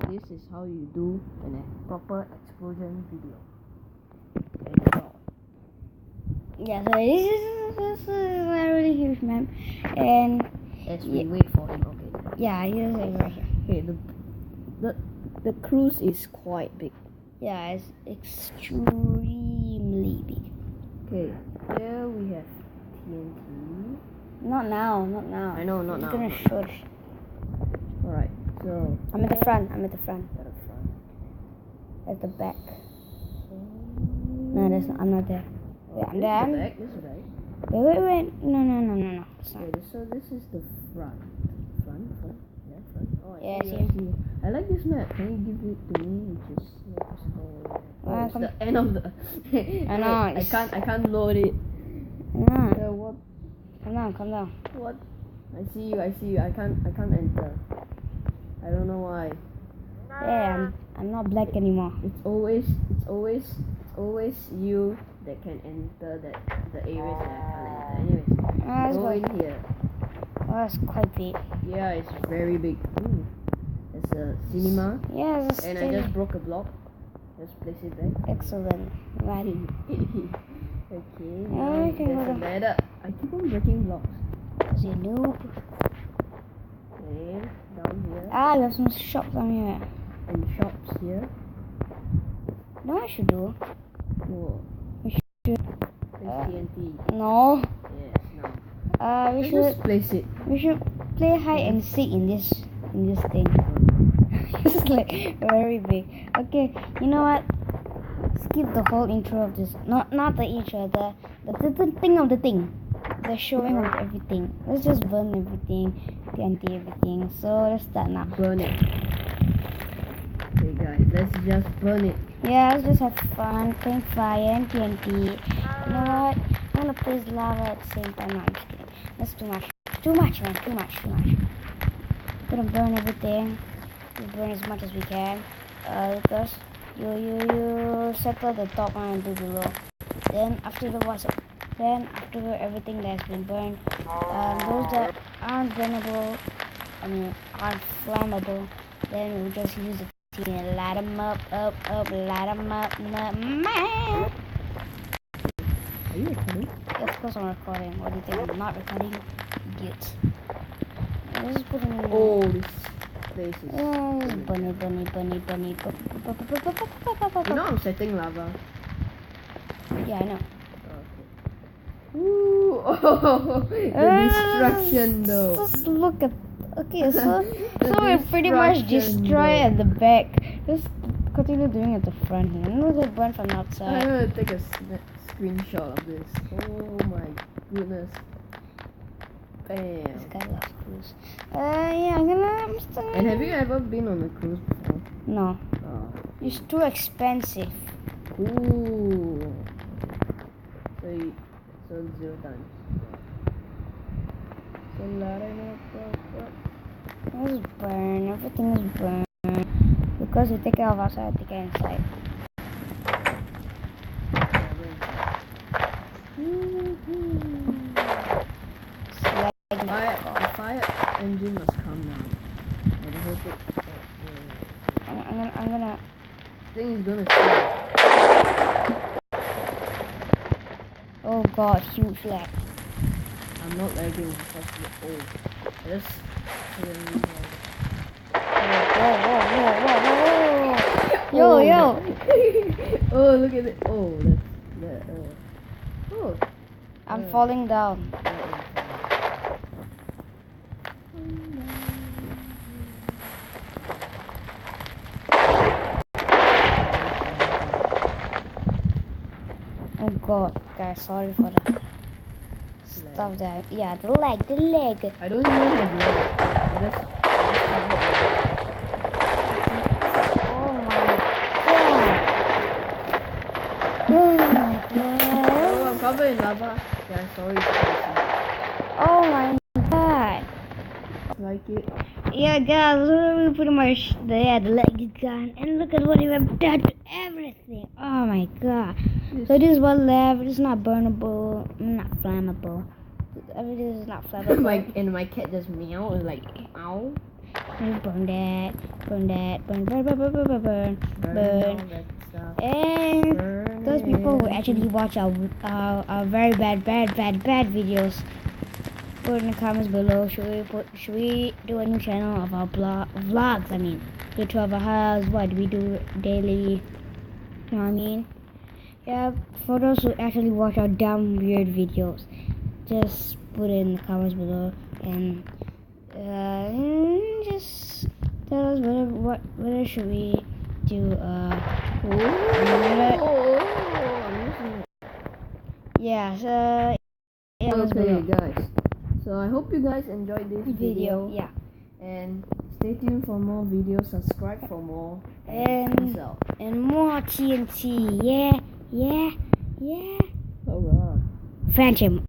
this is how you do a proper explosion video. Yeah, so this is a really huge map, and as we wait for him, okay. Yeah, here's it right here. Okay, the cruise is quite big. Yeah, it's extremely big. Okay, here we have TNT. Not now. I know, not now. I'm gonna show it. Alright, so I'm at the front. at the front. At the back. No, that's not. I'm not there. Wait, I'm there. This is the back. Wait. No. It's not. Okay, so this is the front. Front. Oh, I Yeah, see. I see. I like this map. Can you give it to me? Which is it's the end of the. I know. I can't load it. No. What? Calm down. What? I see you. I can't enter. I don't know why. Yeah, I'm not black anymore. It's always you that can enter the areas that I can't enter. Anyways, go in here. Oh, that's quite big. Yeah, it's very big. Ooh. It's a cinema. Yeah, it's a And I just broke a block. Just place it back. Excellent. Right. Okay. Okay, There's a ladder. I keep on breaking blocks. Is it noob? Okay, down here. There's some shops down here. And shops here. You know what I should do? Whoa. We should. Place TNT. No. Yes, now. We Let's should. just place it. We should play hide and seek in this thing. It's like very big. Okay, you know what? Skip the whole intro of this. Not the intro. The thing of the thing. The showing of everything. Let's just burn everything, TNT everything. So let's start now. Burn it. Okay, guys, let's just burn it. Yeah, let's just have fun playing fire and TNT. You know what? I'm gonna place lava at the same time. No, I'm just kidding. That's too much. Too much, man. Too much. Gonna burn everything. We'll burn as much as we can. Because you settle the top one and do below. Then after everything that has been burned, those that aren't burnable, aren't flammable, then we'll just use the TNT and light them up, light them up, man. Are you recording? Of course I'm recording. What do you think? I'm not recording? Idiot. Let's just put them in. Oh, this place is. Bunny. You know I'm setting lava. Yeah, I know. Okay. Ooh, oh, the destruction though. Just look at. Okay, so The we're pretty much destruction, destroyed though. at the back. Just continue doing at the front here. No, they burn from I'm outside. gonna take a screenshot of this. Oh my goodness. Bam. This guy loves cruise. Yeah, I'm still. And have you ever been on a cruise before? No, Oh. it's too expensive. Ooh. So 0 times. So It's burn. Everything is burned. Because we take it off outside, take it inside. It's like The fire engine must come now. I hope it. I'm gonna. I think it's gonna start. Oh god, huge lag. I'm not lagging because you're old. Just. Whoa. Yo. Oh, look at it. Oh, that. Oh. I'm falling down. Oh god, guys, sorry for the stuff that. Yeah, the leg. I don't even have lag. Oh my god. Oh, I'm covered in lava. Yeah, sorry. Oh my god. Like it. Yeah, guys, we pretty much the leg is gone, and look at what we have done to everything. Oh my god. So this is what left. It's not burnable, not flammable. Everything is not flammable. my cat just meow. It's like ow. Burn that. Burn that. Burn. Burn. Burn. Burn. Burn. Burn. Burn. Burn Burn. all that stuff. And Burn those people who it. actually watch our very bad videos, put in the comments below. Should we do a new channel of our vlogs? I mean, the 12 hours. What do we do daily? You know what I mean? Yeah. For those who actually watch our dumb weird videos, just put it in the comments below and just tell us whether should we do I'm losing it. yeah, so yeah, Okay, guys. So I hope you guys enjoyed this video. Yeah. And stay tuned for more videos. Subscribe for more. And peace out. and more TNT. Yeah. Oh god. Phantom.